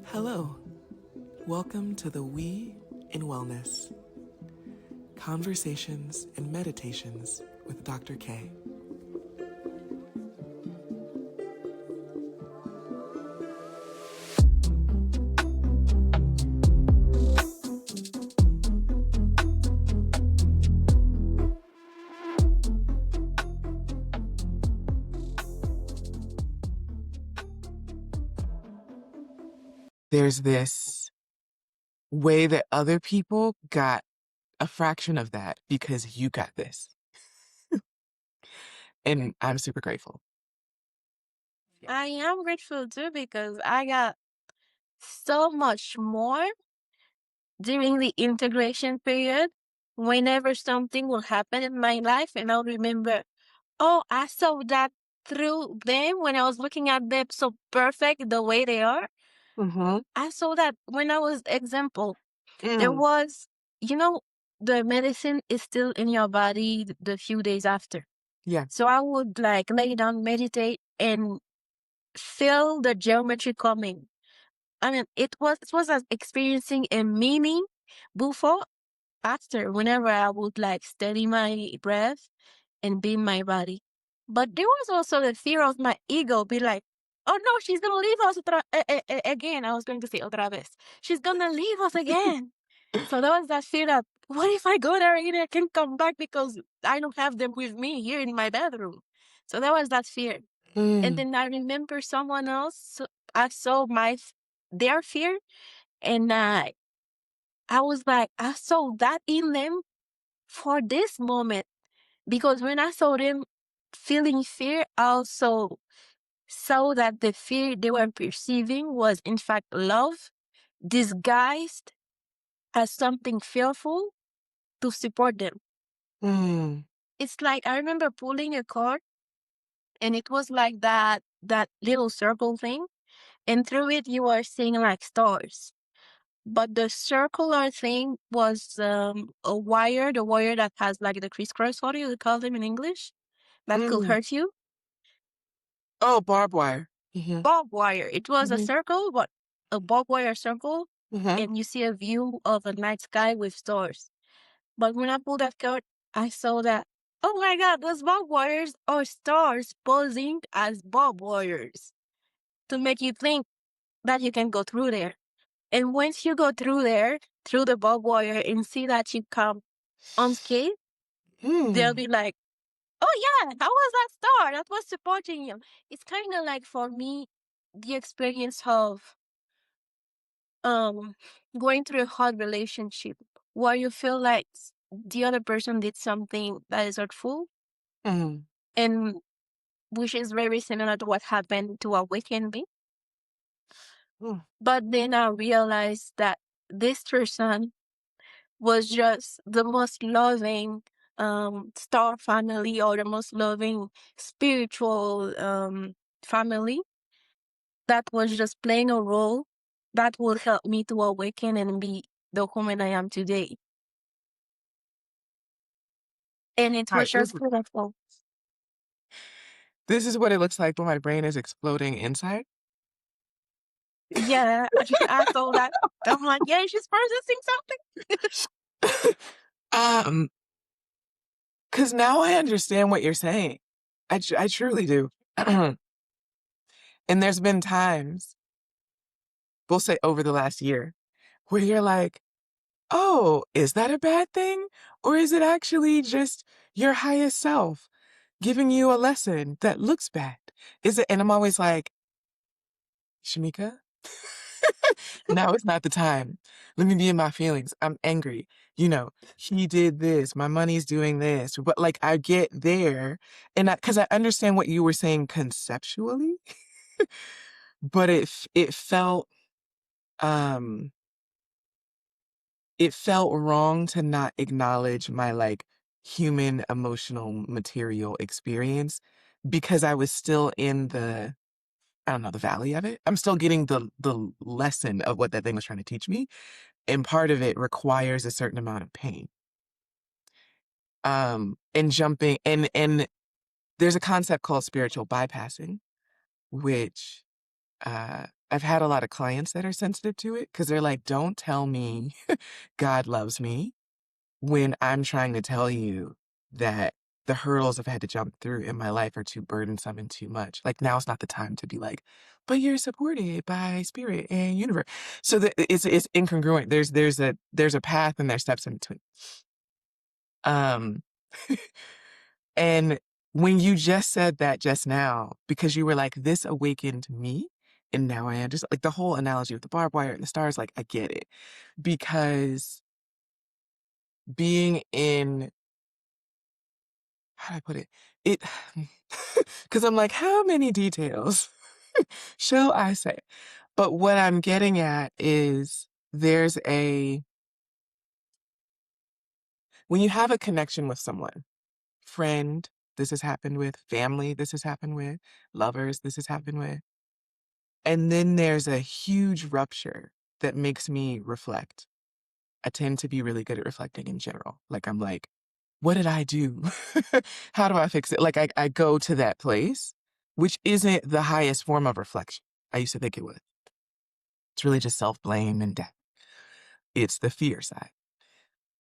Hello, welcome to the We in Wellness Conversations and Meditations with Dr. K. There's this way that other people got a fraction of that because you got this. And I'm super grateful. I am grateful too because I got so much more during the integration period. Whenever something will happen in my life, and I'll remember, oh, I saw that through them when I was looking at them so perfect the way they are. Mm-hmm. I saw that when I was example. There Mm. was, you know, the medicine is still in your body the few days after. Yeah. So I would like lay down, meditate, and feel the geometry coming. I mean, it was as experiencing a mini Bufo after whenever I would like steady my breath and be in my body. But there was also the fear of my ego be like, oh no, she's gonna leave us again. I was going to say otra vez. She's gonna leave us again. So there was that fear that what if I go there and I can come back because I don't have them with me here in my bedroom. So there was that fear. And Mm. then I remember someone else. I saw their fear, and I was like, I saw that in them for this moment because when I saw them feeling fear, I also saw that the fear they were perceiving was in fact love disguised as something fearful to support them. Mm. It's like I remember pulling a card, and it was like that little circle thing, and through it you are seeing like stars. But the circular thing was a wire, the wire that has like the crisscross, what do you call them in English? That could Mm. hurt you. Oh, barbed wire. Mm-hmm. Barbed wire. It was a Mm-hmm. circle, but a barbed wire circle, Mm-hmm. and you see a view of a night sky with stars. But when I pulled that card, I saw that, oh my God, those barbed wires are stars posing as barbed wires to make you think that you can go through there. And once you go through there, through the barbed wire, and see that you come unscathed, they'll Mm. be like, oh yeah, how was that star that was supporting you? It's kind of like for me, the experience of um going through a hard relationship where you feel like the other person did something that is hurtful Mm. and which is very similar to what happened to Awaken Me. Mm. But then I realized that this person was just the most loving star family or the most loving spiritual family that was just playing a role that will help me to awaken and be the woman I am today. And it All was right, just beautiful. this is what it looks like when my brain is exploding inside. Yeah, I saw that. I'm like, yeah, she's processing something. um, because now I understand what you're saying. I truly do. And there's been times, we'll say over the last year, where you're like, oh, is that a bad thing? Or is it actually just your highest self giving you a lesson that looks bad? Is it? And I'm always like, Chamika, now is not the time. Let me be in my feelings. I'm angry. He did this. My money's doing this. But like, I get there, and because I understand what you were saying conceptually, but um it felt wrong to not acknowledge my like human emotional material experience because I was still in the, I don't know, the valley of it. I'm still getting the lesson of what that thing was trying to teach me. And part of it requires a certain amount of pain. And jumping and there's a concept called spiritual bypassing, which I've had a lot of clients that are sensitive to it because they're like, don't tell me God loves me when I'm trying to tell you that the hurdles I've had to jump through in my life are too burdensome and too much. Like now's not the time to be like, but you're supported by spirit and universe. So it's incongruent. There's a path and there's steps in between. Um, and when you just said that just now, because you were like, this awakened me, and now I understand, like the whole analogy with the barbed wire and the stars, like I get it. Because being in, how do I put it? It, because I'm like, how many details shall I say? But what I'm getting at is when you have a connection with someone, friend, this has happened with, family, this has happened with, lovers, this has happened with. And then there's a huge rupture that makes me reflect. I tend to be really good at reflecting in general. Like, I'm like, what did I do? How do I fix it? Like, I go to that place, which isn't the highest form of reflection. I used to think it was. It's really just self blame and death. It's the fear side.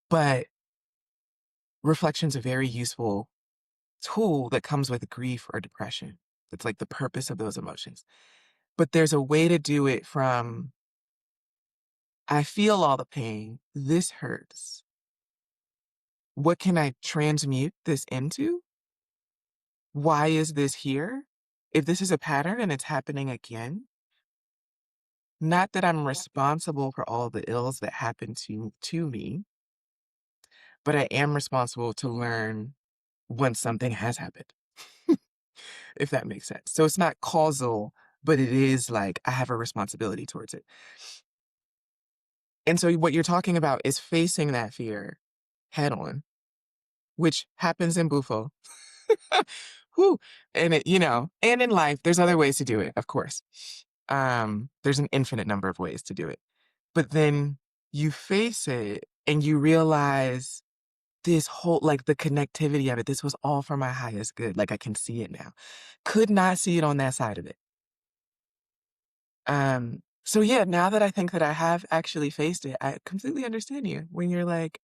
But reflection's a very useful tool that comes with grief or depression. It's like the purpose of those emotions. But there's a way to do it from, I feel all the pain. This hurts. What can I transmute this into? Why is this here? If this is a pattern and it's happening again, not that I'm responsible for all the ills that happen to me, but I am responsible to learn when something has happened, if that makes sense. So it's not causal, but it is like I have a responsibility towards it. And so what you're talking about is facing that fear head on, which happens in Bufo. Whew. And and in life, there's other ways to do it, of course. There's an infinite number of ways to do it. But then you face it and you realize this whole, like the connectivity of it, this was all for my highest good. Like I can see it now. Could not see it on that side of it. So yeah, now that I think that I have actually faced it, I completely understand you when you're like,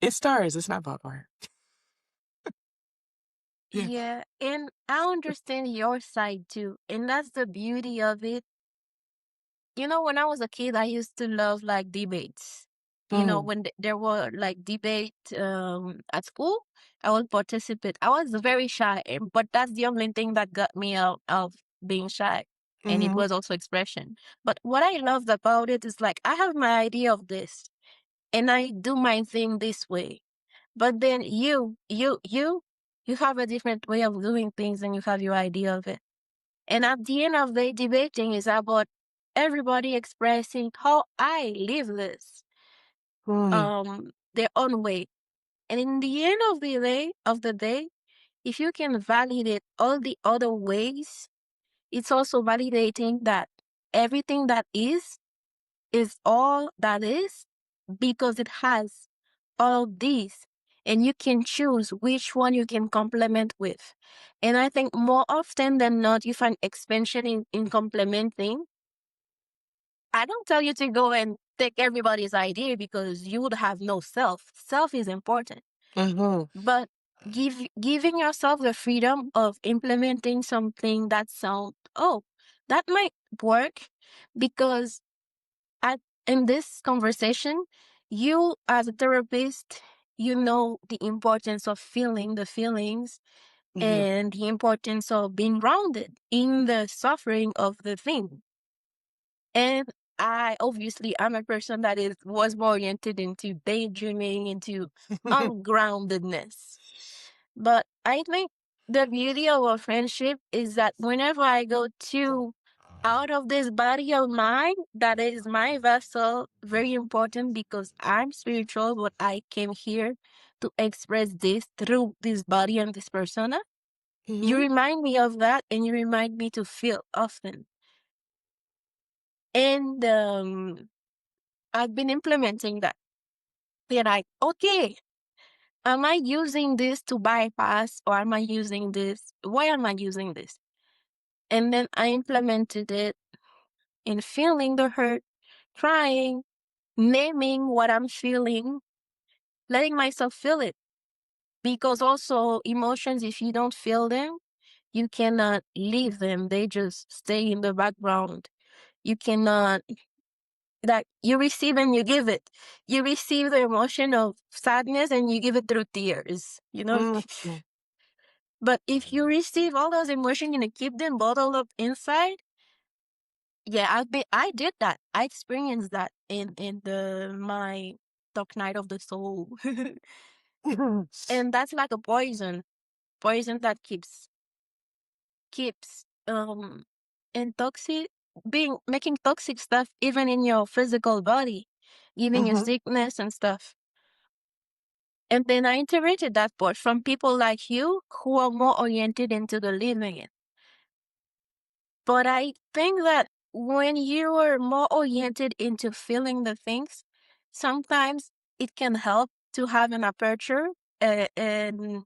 it's stars, it's not barbed wire. Yeah. Yeah, and I understand your side too, and that's the beauty of it. When I was a kid, I used to love like debates. Mm, When there were like debate at school, I would participate. I was very shy, but that's the only thing that got me out of being shy. And it mm-hmm, was also expression. But what I loved about it is like I have my idea of this and I do my thing this way. But then you have a different way of doing things and you have your idea of it. And at the end of the day, debating is about everybody expressing how I live this, mm, their own way. And in the end of the day, if you can validate all the other ways, it's also validating that everything that is all that is because it has all these. And you can choose which one you can complement with. And I think more often than not, you find expansion in complementing. I don't tell you to go and take everybody's idea because you would have no self. Self is important. mm-hmm, But giving yourself the freedom of implementing something that sounds, oh, that might work because at in this conversation, you as a therapist, you know the importance of feeling the feelings mm-hmm, and the importance of being grounded in the suffering of the thing. And I'm a person that was more oriented into daydreaming, into ungroundedness. But I think the beauty of a friendship is that whenever I go to out of this body of mine, that is my vessel, very important because I'm spiritual, but I came here to express this through this body and this persona. You mm-hmm, remind me of that and you remind me to feel often. And I've been implementing that. They're like, okay, am I using this to bypass or am I using this? Why am I using this? And then I implemented it in feeling the hurt, crying, naming what I'm feeling, letting myself feel it. Because also emotions, if you don't feel them, you cannot leave them. They just stay in the background. You cannot, like, you receive and you give it. You receive the emotion of sadness and you give it through tears, you know? Mm. But if you receive all those emotions and you keep them bottled up inside, yeah, I did that. I experienced that in the my dark night of the soul. And that's like a poison that keeps and toxic being making toxic stuff even in your physical body, giving you Mhm, sickness and stuff. And then I integrated that part from people like you who are more oriented into the living it. But I think that when you are more oriented into feeling the things, sometimes it can help to have an aperture and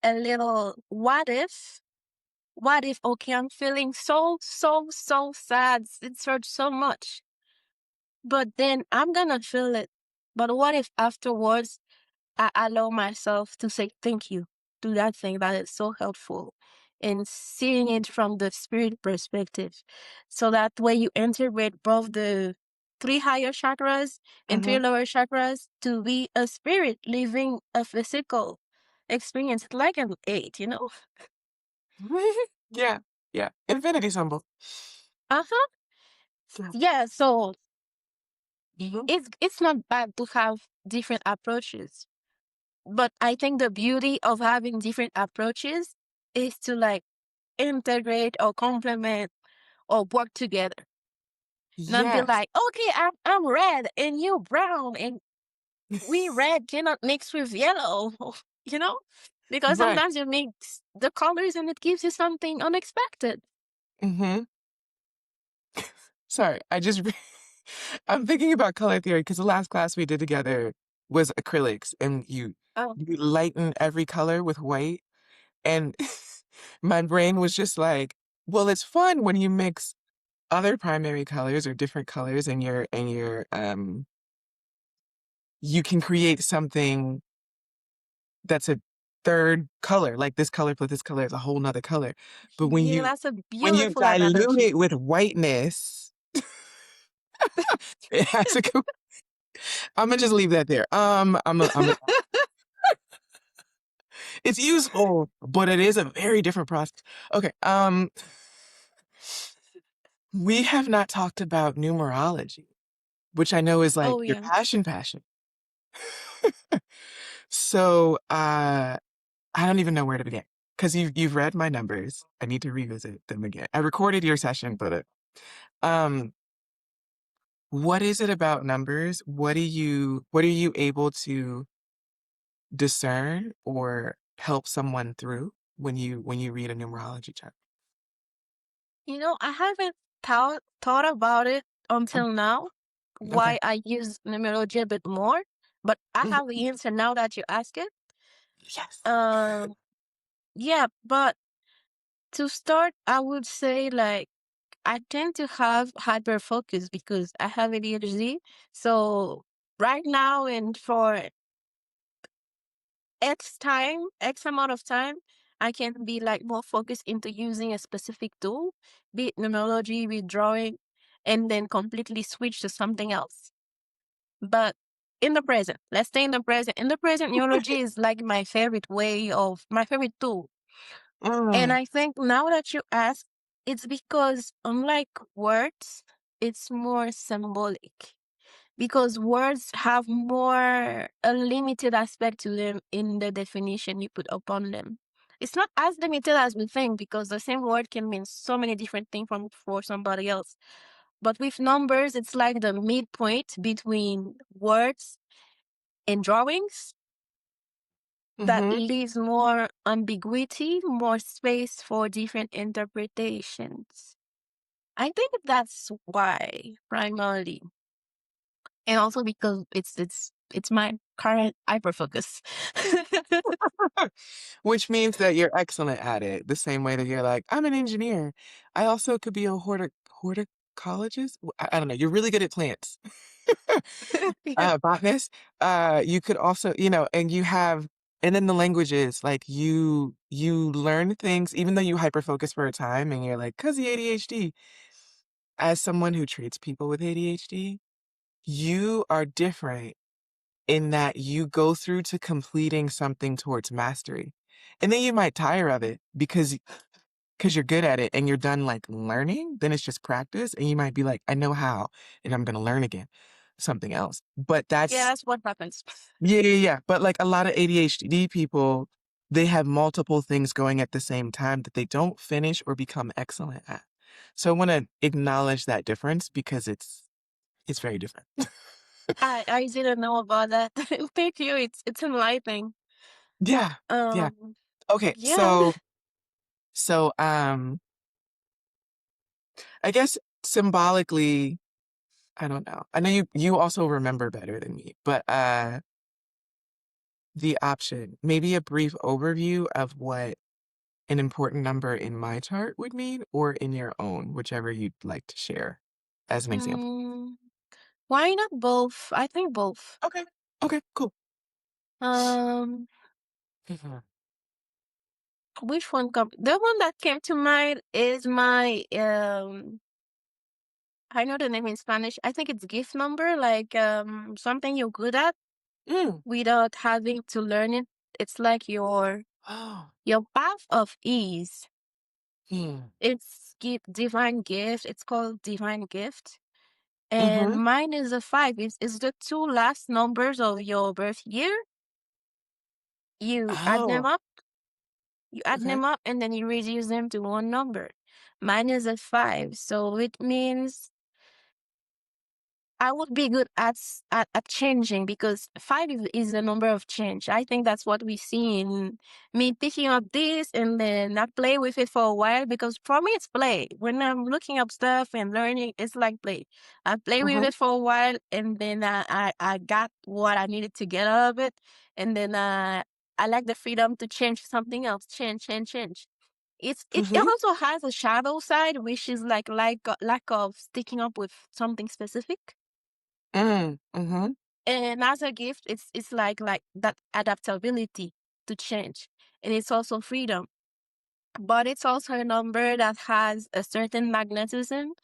a little what if, okay, I'm feeling so sad. It hurts so much. But then I'm gonna feel it. But what if afterwards I allow myself to say thank you to that thing that is so helpful and seeing it from the spirit perspective. So that way you integrate both the three higher chakras and three mhm. lower chakras to be a spirit living a physical experience like an eight, you know? Yeah, yeah. Infinity symbol. Uh-huh. Yeah. Yeah, so Mhm, it's not bad to have different approaches. But I think the beauty of having different approaches is to like integrate or complement or work together. Not be yes. like, okay, I'm red and you brown and we red cannot mix with yellow, you know? Because Right. sometimes you mix the colors and it gives you something unexpected. Mhm. Sorry, I'm thinking about color theory because the last class we did together was acrylics, and Oh, you lighten every color with white, and my brain was just like, well, it's fun when you mix other primary colors or different colors and you can create something that's a third color, like this color plus this color is a whole nother color. But yeah, that's a when you beautiful dilute analogy. it with whiteness, it has to go. I'm gonna just leave that there. It's useful, but it is a very different process. Okay. We have not talked about numerology, which I know is like Oh, your yeah. passion. So, I don't even know where to begin because you've read my numbers. I need to revisit them again. I recorded your session, but um, what is it about numbers? What are you able to discern or help someone through when you read a numerology chart? You know, I haven't thought about it Mm, until now, okay. why I use numerology a bit more, but I Mhm. have the answer now that you ask it. Yes. Um, yeah, but to start, I would say like I tend to have hyper focus because I have ADHD. So right now and for X amount of time, I can be like more focused into using a specific tool, be it numerology, be it drawing, and then completely switch to something else. But in the present, let's stay in the present. In the present, neurology is like my favorite tool. And Mm, I think now that you ask, it's because unlike words, it's more symbolic. Because words have more a limited aspect to them in the definition you put upon them. It's not as limited as we think because the same word can mean so many different things for somebody else. But with numbers, it's like the midpoint between words and drawings that mm-hmm. leaves more ambiguity, more space for different interpretations. I think that's why primarily, and also because it's mine. current hyperfocus. Which means that you're excellent at it, the same way that you're like, "I'm an engineer. I also could be a horticologist?" I don't know, you're really good at plants. Yeah. Botanist. You could also, and you have and then the languages, like, you learn things even though you hyper focus for a time and you're like, "'Cause the ADHD." As someone who treats people with ADHD, you are different in that you go through to completing something towards mastery. And then you might tire of it because you're good at it and you're done like learning, then it's just practice and you might be like, I know how and I'm going to learn again something else. But Yeah, that's that's what happens. yeah, yeah, yeah. But like a lot of ADHD people, they have multiple things going at the same time that they don't finish or become excellent at. So I want to acknowledge that difference because it's very different. I didn't know about that. Thank you. It's enlightening. Yeah. Yeah. Um, Okay. yeah. So I guess symbolically, I don't know. I know you also remember better than me, but the option, maybe a brief overview of what an important number in my chart would mean or in your own, whichever you'd like to share as an example. Mm, why not both? I think both. Okay. Okay, cool. Um, Mhm. which one come? The one that came to mind is my I know the name in Spanish. I think it's gift number, like something you're good at Mm. without having to learn it. It's like Oh. your path of ease. Hmm. It's divine gift. It's called divine gift. And Mhm. mine is a 5. It's the two last numbers of your birth year. You add them Oh, up, okay. and then you reduce them to one number. Mine is a 5. So it means I would be good at changing because 5 is the number of change. I think that's what we see in me picking up this and then I play with it for a while because for me it's play. When I'm looking up stuff and learning, it's like play. I play with Mhm. it for a while and then I got what I needed to get out of it. And then I like the freedom to change something else, change. It Mhm. also has a shadow side, which is like lack of sticking up with something specific. Mhm. And as a gift, it's like that adaptability to change. And it's also freedom. But it's also a number that has a certain magnetism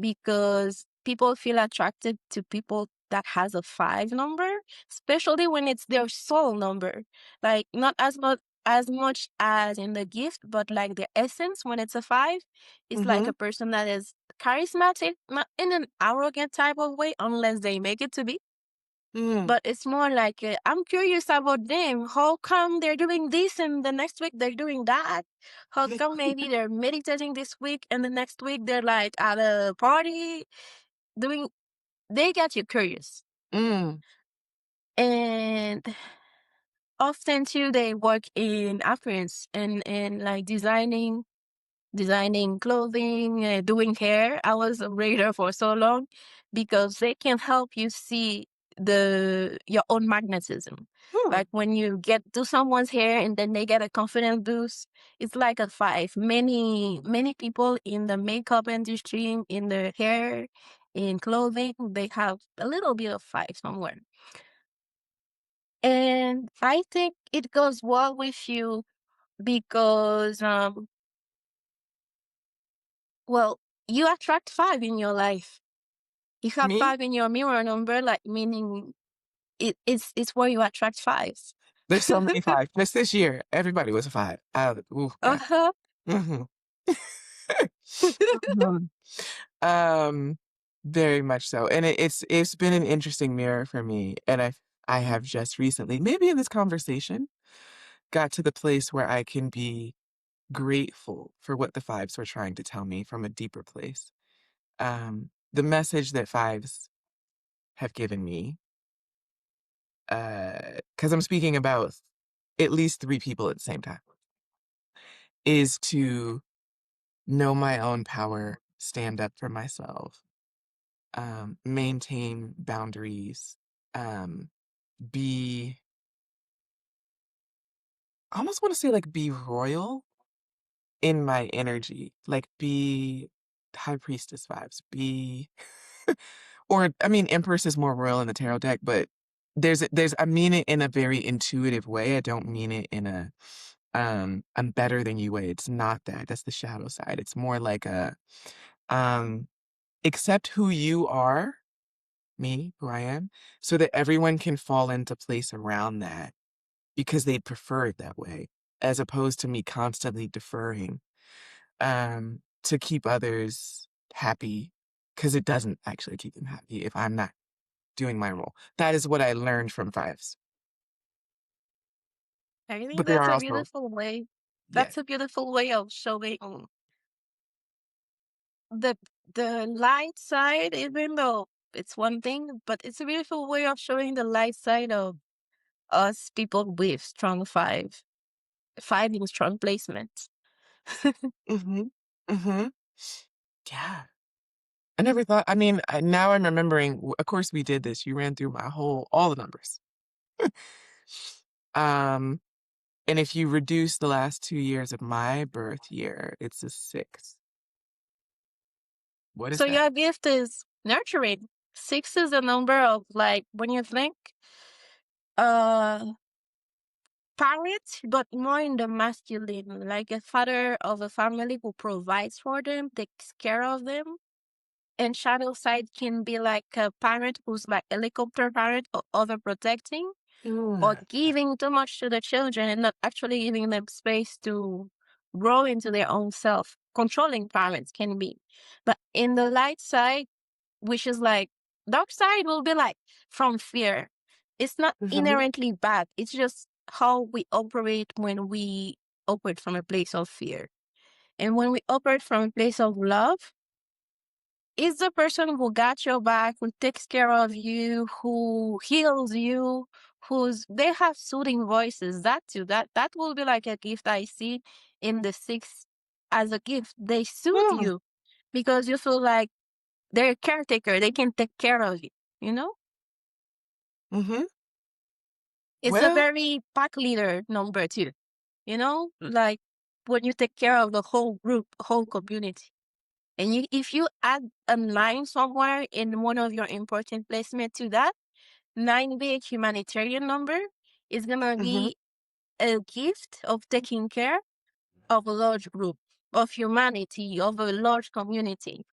because people feel attracted to people that has a 5 number, especially when it's their soul number. Like not as much as in the gift, but like the essence when it's a 5, it's like a Mhm. person that is charismatic, not in an arrogant type of way, unless they make it to be, Mm. but it's more like, I'm curious about them. How come they're doing this and the next week they're doing that? How come maybe they're meditating this week and the next week they're like at a party doing, they get you curious. Mm. And often too, they work in appearance and like designing clothing, doing hair. I was a braider for so long because they can help you see your own magnetism. Hmm. Like when you get to someone's hair and then they get a confidence boost, it's like a 5. Many people in the makeup industry, in the hair, in clothing, they have a little bit of 5 somewhere. And I think it goes well with you because well, you attract 5 in your life. You have Me? 5 in your mirror number, like meaning it's where you attract 5s. There's so many 5. Just this year, everybody was a 5. Ooh, God. Uh-huh. Mhm. Mhm. Um, Very much so, and it's been an interesting mirror for me, and I have just recently, maybe in this conversation, got to the place where I can be grateful for what the 5s were trying to tell me from a deeper place. The message that 5s have given me, because I'm speaking about at least 3 people at the same time, is to know my own power, stand up for myself, maintain boundaries, um, be, I almost want to say like be royal in my energy, like be high priestess vibes, be, or I mean, empress is more royal in the tarot deck, but I mean it in a very intuitive way. I don't mean it in a, I'm better than you way. It's not that. That's the shadow side. It's more like a, um, accept who you are, me, who I am, so that everyone can fall into place around that because they prefer it that way, as opposed to me constantly deferring to keep others happy, because it doesn't actually keep them happy if I'm not doing my role. That is what I learned from fives. I think But there that's are a also, beautiful way. yeah. That's a beautiful way of showing the the light side, even though it's one thing, but it's a beautiful way of showing the light side of us people with strong five in strong placements. Mm-hmm. Mm-hmm. Yeah. I never thought, I mean, now I'm remembering, of course we did this. You ran through all the numbers. Um, and if you reduce the last 2 years of my birth year, it's a 6. What is So that? your gift is nurturing. Six is a number of like when you think uh parent, but more in the masculine, like a father of a family who provides for them, takes care of them. And shadow side can be like a parent who's like helicopter parent or overprotecting or Mm. giving too much to the children and not actually giving them space to grow into their own self. Controlling parents can be. But in the light side, which is like dark side will be like from fear. It's not Mhm. inherently bad. It's just how we operate when we operate from a place of fear. And when we operate from a place of love, is the person who got your back, who takes care of you, who heals you, who's they have soothing voices. That too. That will be like a gift I see in the six as a gift. They soothe Mm. you because you feel like they're a caretaker. They can take care of you. You know, Mhm. it's a Well, very pack leader number two. You know, like when you take care of the whole group, whole community. And if you add a nine somewhere in one of your important placement to that, nine being humanitarian number is gonna mhm. be a gift of taking care of a large group, of humanity, of a large community.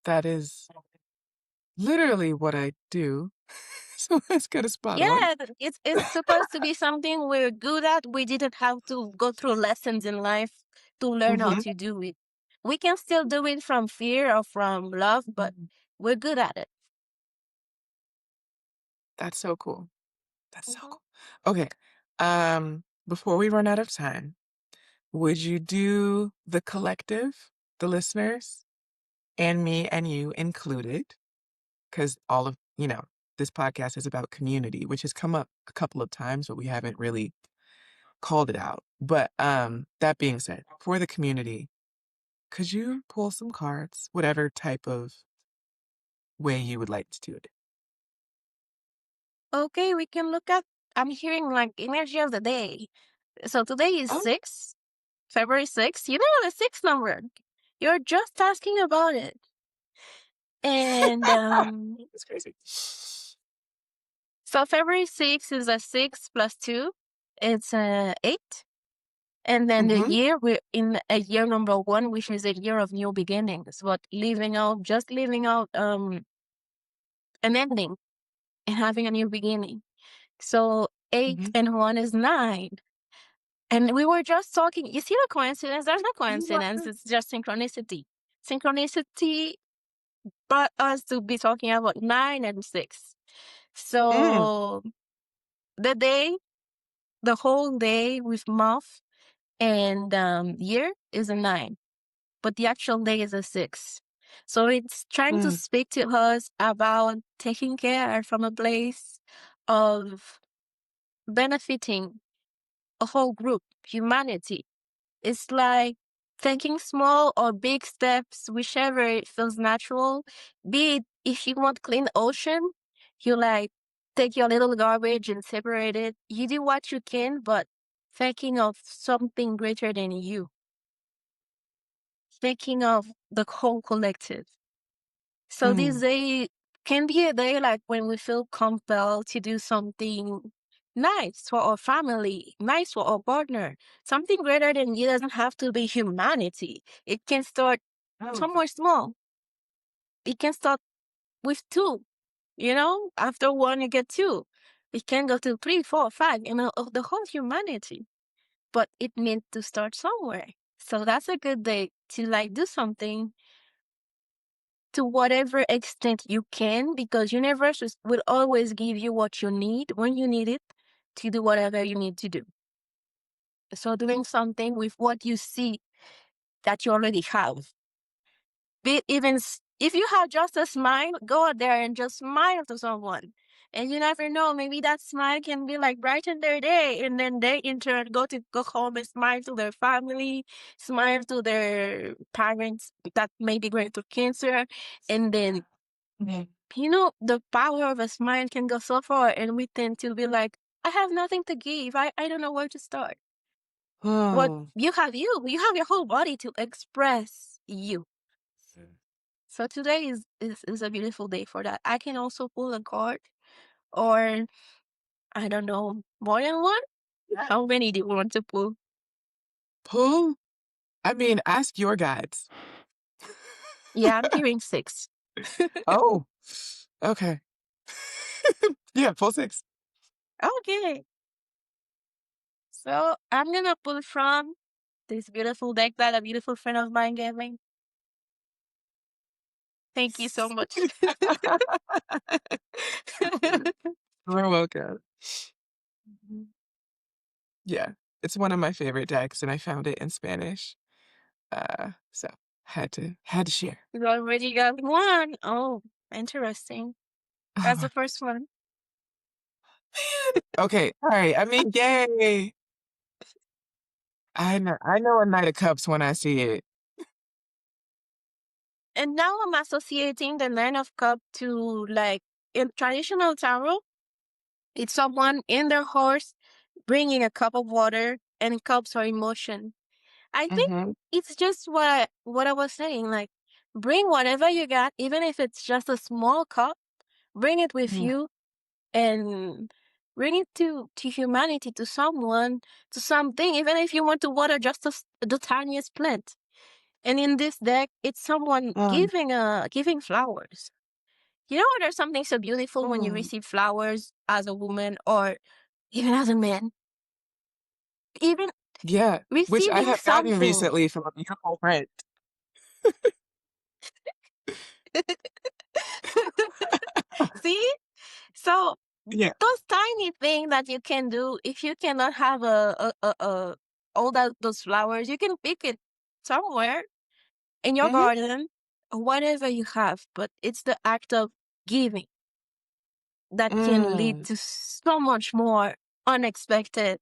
That is literally what I do. So that's kind of spot on. Yeah, it's supposed to be something we're good at. We didn't have to go through lessons in life to learn how Mhm. to do it. We can still do it from fear or from love, but we're good at it. That's so cool. That's so Mhm. cool. Okay. Before we run out of time, would you do the collective, the listeners, and me and you included? Because all of, this podcast is about community, which has come up a couple of times, but we haven't really called it out. But that being said, for the community, could you pull some cards, whatever type of way you would like to do it? Okay, we can look at. I'm hearing like energy of the day. So today is Oh, February 6th. You know the six number. You're just asking about it. And it's crazy. so February 6th is a 6 plus 2. It's a 8. And then the Mm-hmm. year, we're in a year number 1, which is a year of new beginnings, but just leaving out an ending and having a new beginning. So 8 Mm-hmm. and 1 is 9. And we were just talking. You see the coincidence? There's no You love coincidence. it. It's just synchronicity. Synchronicity brought us to be talking about 9 and 6. Mm, So the day, the whole day with month and year is a 9, but the actual day is a 6. So it's trying to mm, speak to us about taking care from a place of benefiting a whole group, humanity. It's like taking small or big steps, whichever it feels natural. Be it if you want clean ocean, you like take your little garbage and separate it. You do what you can, but thinking of something greater than you, thinking of the whole collective. So this Mm. day can be a day like when we feel compelled to do something nice for our family, nice for our partner, something greater than you. Doesn't have to be humanity. It can start Oh. somewhere small. It can start with two, after one, you get two. It can go to three, four, five, of the whole humanity. But it meant to start somewhere. So that's a good day to like do something to whatever extent you can, because universe will always give you what you need when you need it to do whatever you need to do. So doing something with what you see that you already have. Be it even if you have just a smile, go out there and just smile to someone. And you never know, maybe that smile can be like brighten their day, and then they in turn go home and smile to their family, smile to their parents that may be going through cancer, and then Mhm. the power of a smile can go so far, and we tend to be like, I have nothing to give. I don't know where to start. What Oh. you have, you have your whole body to express you. So today is a beautiful day for that. I can also pull a card, or I don't know, more than one. How many do you want to pull? Pull? I mean, ask your guides. Yeah, I'm hearing six. Oh, okay. Yeah, pull six. Okay. So I'm gonna pull from this beautiful deck that a beautiful friend of mine gave me. Thank you so much. You're welcome. Yeah, it's one of my favorite decks, and I found it in Spanish. So had to share. You already got one. Oh, interesting. That's Oh, the first one. okay, all right. I mean, yay! I know a Knight of Cups when I see it. And now I'm associating the Nine of Cups to like in traditional tarot, it's someone in their horse bringing a cup of water, and cups are emotion. I think Mm-hmm. it's just what I was saying. Like, bring whatever you got, even if it's just a small cup. Bring it with Mm. you, and bring it to humanity, to someone, to something. Even if you want to water just the tiniest plant. And in this deck, it's someone Um, giving flowers. There's something so beautiful when you mm, receive flowers as a woman or even as a man. Even yeah, which I receiving have gotten something. recently from a beautiful friend. See? So Yeah. those tiny things that you can do, if you cannot have all those flowers, you can pick it somewhere in your Mm-hmm. garden, whatever you have. But it's the act of giving that can lead Mm. to so much more unexpected.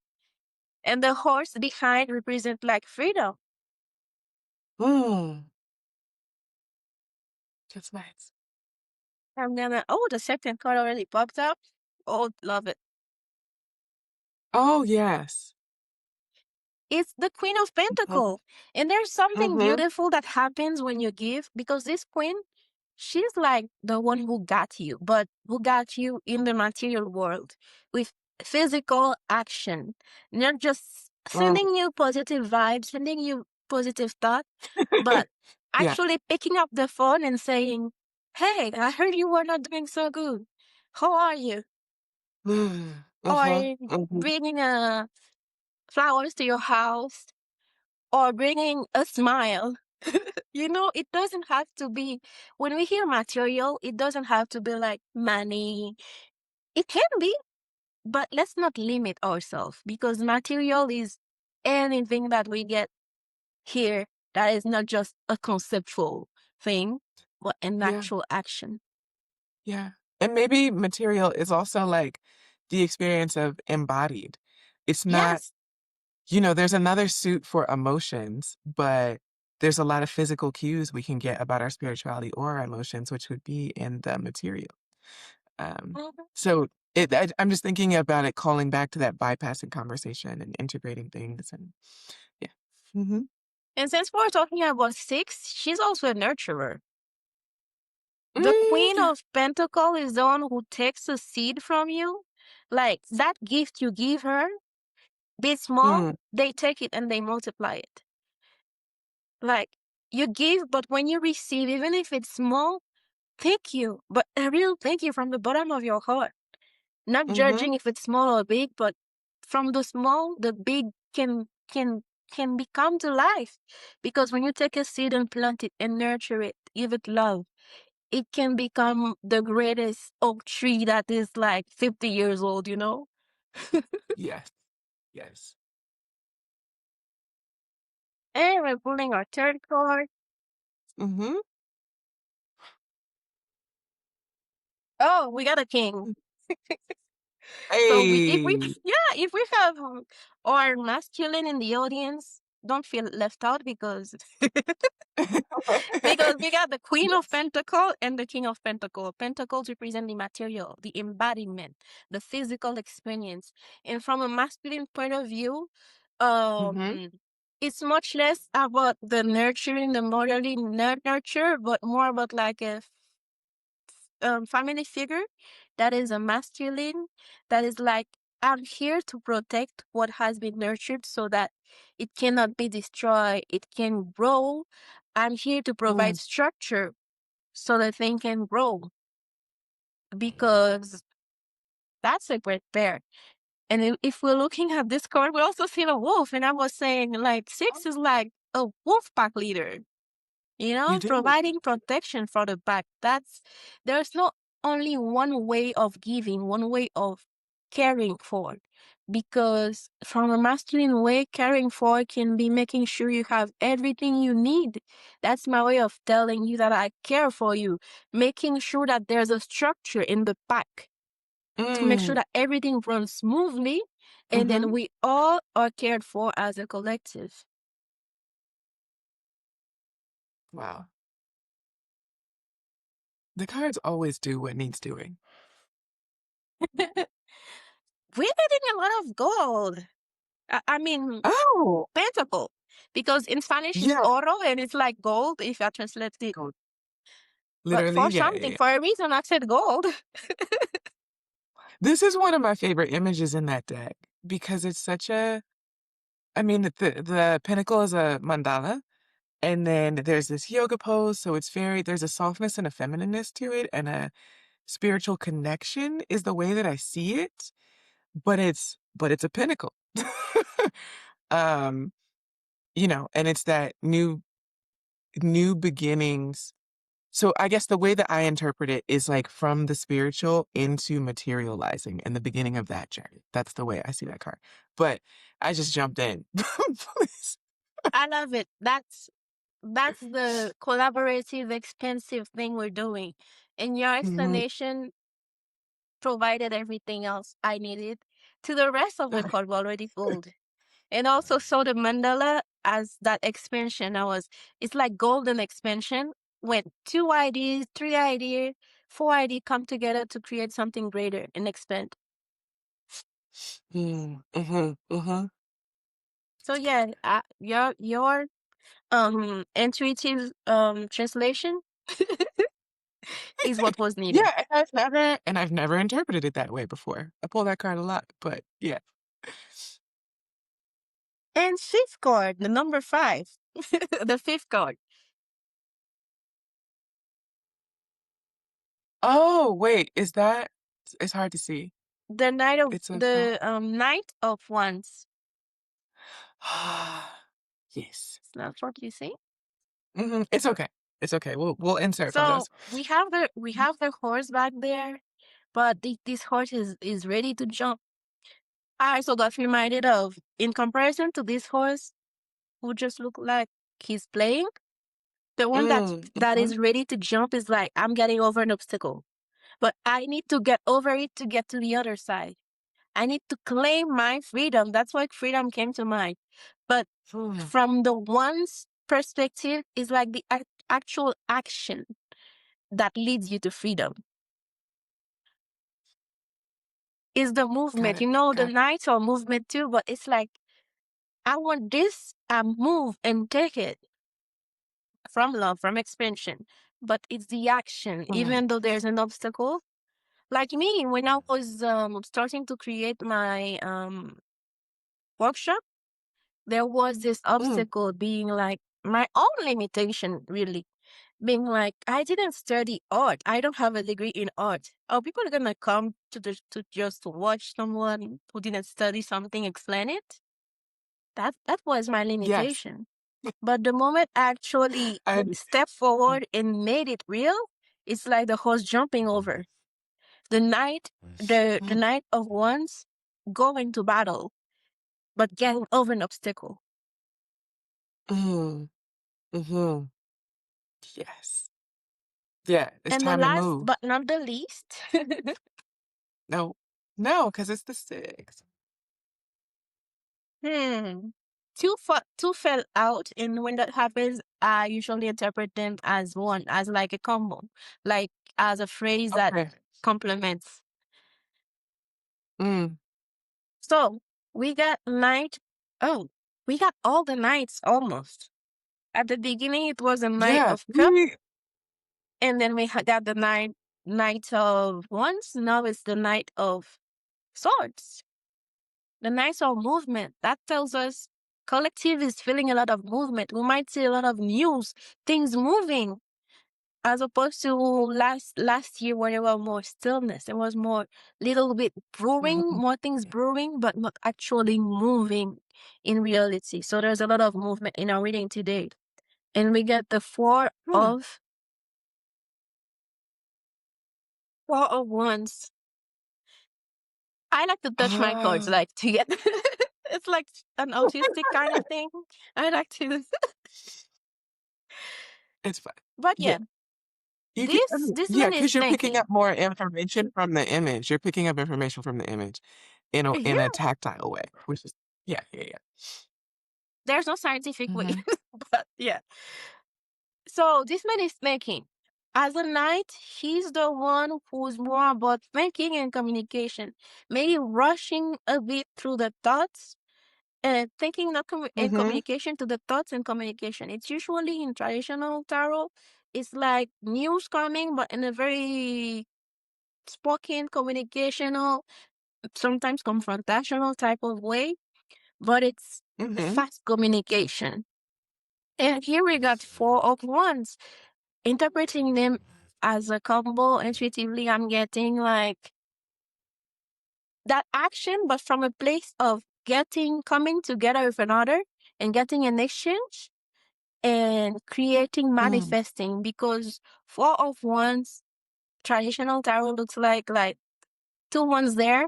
And the horse behind represent like freedom. Mm. That's nice. The second card already popped up. Oh, love it. Oh, yes. It's the Queen of Mhm. Pentacles. And there's something Mhm. beautiful that happens when you give, because this queen, she's like the one who got you, but who got you in the material world with physical action, not just Mm. sending you positive vibes, sending you positive thought, but Yeah. actually picking up the phone and saying, hey, I heard you were not doing so good. How are you? Uh-huh. Or Mhm. bringing flowers to your house, or bringing a smile. It doesn't have to be, when we hear material, it doesn't have to be like money. It can be, but let's not limit ourselves, because material is anything that we get here that is not just a conceptual thing, but an Yeah. actual action. Yeah. And maybe material is also like the experience of embodied. It's not, Yes. there's another suit for emotions, but there's a lot of physical cues we can get about our spirituality or our emotions, which would be in the material. Um, Mhm. so I'm just thinking about it, calling back to that bypassing conversation and integrating things, and yeah. Hmm. And since we're talking about six, she's also a nurturer. The Queen Mm, of Pentacles is the one who takes a seed from you. Like that gift you give her, be small, mm, they take it and they multiply it. Like you give, but when you receive, even if it's small, thank you. But a real thank you from the bottom of your heart. Not mm-hmm. judging if it's small or big, but from the small, the big can become to life. Because when you take a seed and plant it and nurture it, give it love, it can become the greatest oak tree that is like 50 years old, you know? Yes, yes. And we're pulling our third card. Mm-hmm. Oh, we got a king. So Hey. if we have our masculine in the audience, don't feel left out because because we got the Queen of Yes. Pentacles and the King of Pentacles. Pentacles represent the material, the embodiment, the physical experience. And from a masculine point of view, Mm-hmm. it's much less about the nurturing, the motherly nurture, but more about like a family figure that is a masculine, that is like, I'm here to protect what has been nurtured so that it cannot be destroyed, it can grow. I'm here to provide Mm, structure so the thing can grow because that's a great pair. And if we're looking at this card, we also see a wolf. And I was saying, like, six is like a wolf pack leader. You you know, do. providing protection for the back. There's not only one way of giving, one way of caring for. Because from a masculine way, caring for can be making sure you have everything you need. That's my way of telling you that I care for you. Making sure that there's a structure in the pack to make sure Mm, that everything runs smoothly and then mm-hmm. we all are cared for as a collective. Wow. The cards always do what needs doing. We're getting a lot of gold. I mean, Oh, pentacle. Because in Spanish it's yeah. oro and it's like gold if I translate it. Go- But Literally, for yeah, yeah, something, yeah. for a reason, I said gold. This is one of my favorite images in that deck because it's such a, I mean, the pinnacle is a mandala, and then there's this yoga pose, so it's very, there's a softness and a feminineness to it, and a spiritual connection is the way that I see it, but it's a pinnacle. um, and it's that new beginnings. So I guess the way that I interpret it is like from the spiritual into materializing and the beginning of that journey. That's the way I see that card. But I just jumped in. Please. I love it. That's the collaborative, expensive thing we're doing. And your Mhm. explanation provided everything else I needed to the rest of the card we already pulled. And also saw the mandala as that expansion. It's like golden expansion when two ideas, three ideas, four ideas come together to create something greater and expand. Mm, mhm, mhm. So yeah, your intuitive translation is what was needed. Yeah, and I've never interpreted it that way before. I pull that card a lot, but yeah. And fifth card, the number five, the fifth card, Oh, wait, is that it's hard to see. the knight of It's a the knight of wands. yes. It's not what you see. It's okay. It's okay. We'll insert So photos. we have the horse back there, but this horse is ready to jump. I also got reminded of, in comparison to this horse who just look like he's playing, the one that Mhm. is ready to jump is like, I'm getting over an obstacle, but I need to get over it to get to the other side. I need to claim my freedom. That's why freedom came to mind. But Mm, from the one's perspective is like the actual action that leads you to freedom. Is the Got movement. it. The Got it. nights are movement too, but it's like I want this, I move and take it from love, from expansion. But it's the action, Right. even though there's an obstacle. Like me, when I was starting to create my workshop, there was this Mm. obstacle being like my own limitation, really. Being like, I didn't study art. I don't have a degree in art. Are people gonna come to just watch someone who didn't study something explain it? That was my Yes. limitation. But the moment I actually I understand. stepped forward and made it real, it's like the horse jumping over. The knight, the Mm. knight of wands going to battle, but getting over an obstacle. Mm. Mm-hmm. Yes. Yeah. It's And the time to last move. but not the least, No. No, because it's the six. hmm, two fell out, and when that happens, I usually interpret them as one, as like a combo, like as a phrase that Okay. complements. Mm. So we got night. Oh, we got all the nights almost. At the beginning, it was a Knight Yeah. of Cups, and then we got the Knight of Wands. Now it's the Knight of Swords. The Knights of Movement. That tells us collective is feeling a lot of movement. We might see a lot of news, things moving, as opposed to last year where there was more stillness. There was more little bit brewing, Mhm. more things brewing, but not actually moving in reality. So there's a lot of movement in our reading today. And we get the Hmm. Four of Wands. I like to touch my cards, Ah, like to get. It's like an autistic kind of thing. I like to, it's fine. but Yeah. yeah, You can, this yeah, man is because you're picking thinking. up more information from the image. You're picking up information from the image in a Yeah, tactile way, which is yeah, yeah, yeah. there's no scientific way, Mhm. but yeah. So this man is thinking. As a knight, he's the one who's more about thinking and communication, maybe rushing a bit through the thoughts thinking not and Mhm. communication to the thoughts and communication. It's usually in traditional tarot. It's like news coming, but in a very spoken, communicational, sometimes confrontational type of way. But it's Mhm. fast communication. And here we got Four of Wands. Interpreting them as a combo intuitively, I'm getting like that action, but from a place of coming together with another and getting an exchange and creating Mm. manifesting because Four of Wands traditional tarot looks like two ones there,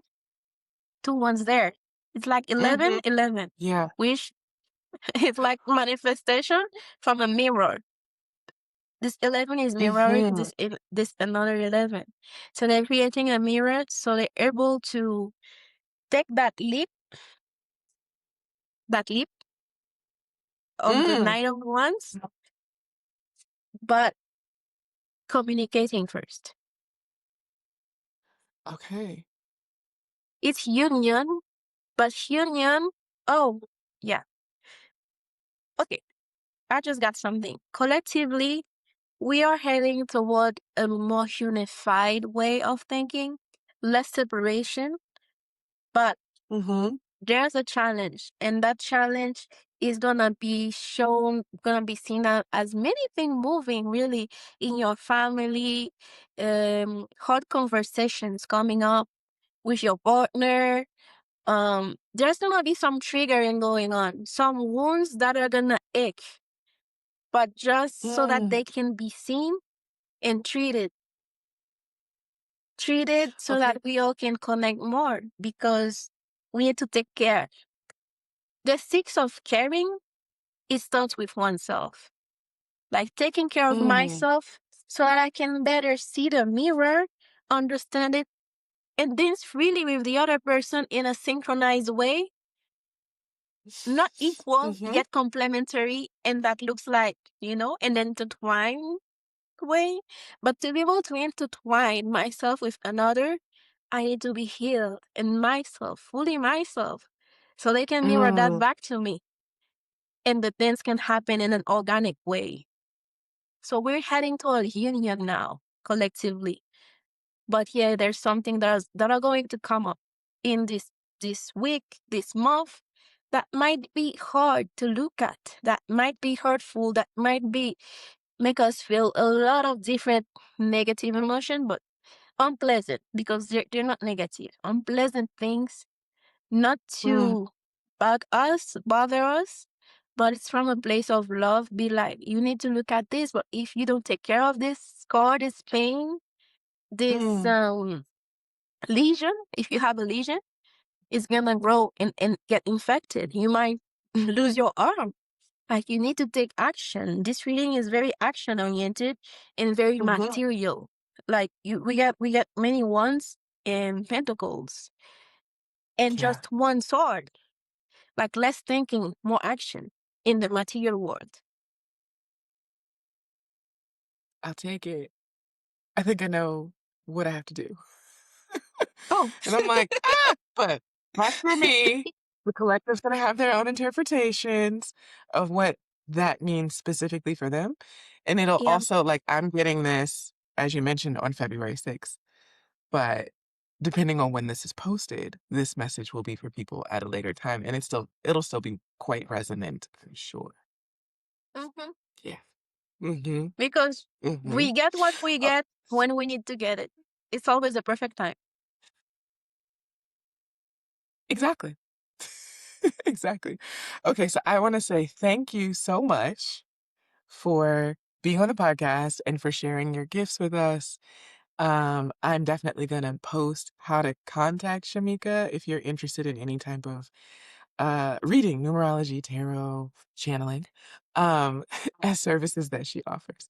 two ones there. It's like 11, Mhm. 11, Yeah. which is like manifestation from a mirror. This 11 is mirroring Mhm. this another 11. So they're creating a mirror, so they're able to take that leap of the Mm. Knight of Wands, but communicating first. Okay. It's union, but union. Oh, yeah. Okay. I just got something. Collectively, we are heading toward a more unified way of thinking, less separation, but Mhm. there's a challenge, and that challenge is gonna be seen as many things moving really in your family, hard conversations coming up with your partner. There's gonna be some triggering going on, some wounds that are gonna ache, but just so that Mm. they can be seen and treated so Okay. that we all can connect more because we need to take care. The six of caring, it starts with oneself, like taking care of Mm. myself so that I can better see the mirror, understand it, and dance freely with the other person in a synchronized way not equal, Mhm. yet complementary, and that looks like, an intertwined way. But to be able to intertwine myself with another, I need to be healed in myself, fully myself, so they can mirror that Mm. back to me. And the things can happen in an organic way. So we're heading toward union now, collectively. But yeah, there's something that are going to come up in this week, this month, that might be hard to look at, that might be hurtful, that might be make us feel a lot of different negative emotion, but unpleasant because they're not negative. Unpleasant things, not Mm. to bother us, but it's from a place of love. Be like, you need to look at this, but if you don't take care of this scar, this pain, this Mm. lesion, if you have a lesion, it's gonna grow and get infected. You might lose your arm. Like, you need to take action. This reading is very action oriented and very Mhm. material. Like, we get many wands and pentacles and Yeah, just one sword. Like, less thinking, more action in the material world. I'll take it. I think I know what I have to do. Oh, And I'm like, but that's for me. The collective's gonna have their own interpretations of what that means specifically for them. And it'll yeah. also, like, I'm getting this, as you mentioned, on February 6th. But depending on when this is posted, this message will be for people at a later time. And it'll still be quite resonant for sure. Hmm. Yeah. Mm-hmm. Because Mm-hmm. we get what we Oh, get when we need to get it. It's always the perfect time. exactly. Exactly. Okay, so I want to say thank you so much for being on the podcast and for sharing your gifts with us. I'm definitely gonna post how to contact Chamika if you're interested in any type of reading, numerology, tarot, channeling, as services that she offers.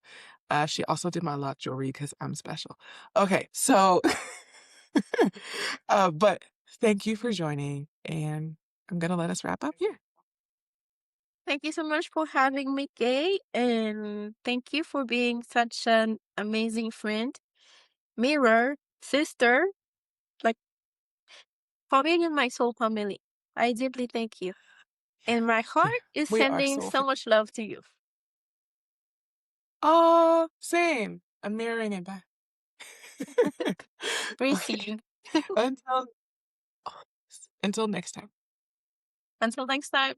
She also did my lock jewelry because I'm special. Okay, so but thank you for joining, and I'm gonna let us wrap up here. Thank you so much for having me, Kay. And thank you for being such an amazing friend, mirror, sister, like, for being in my soul family. I deeply thank you. And my Yeah, heart is we are sending soul so family. much love to you. Oh, same. I'm mirroring it back. Okay. Receive. Until until next time. Until next time.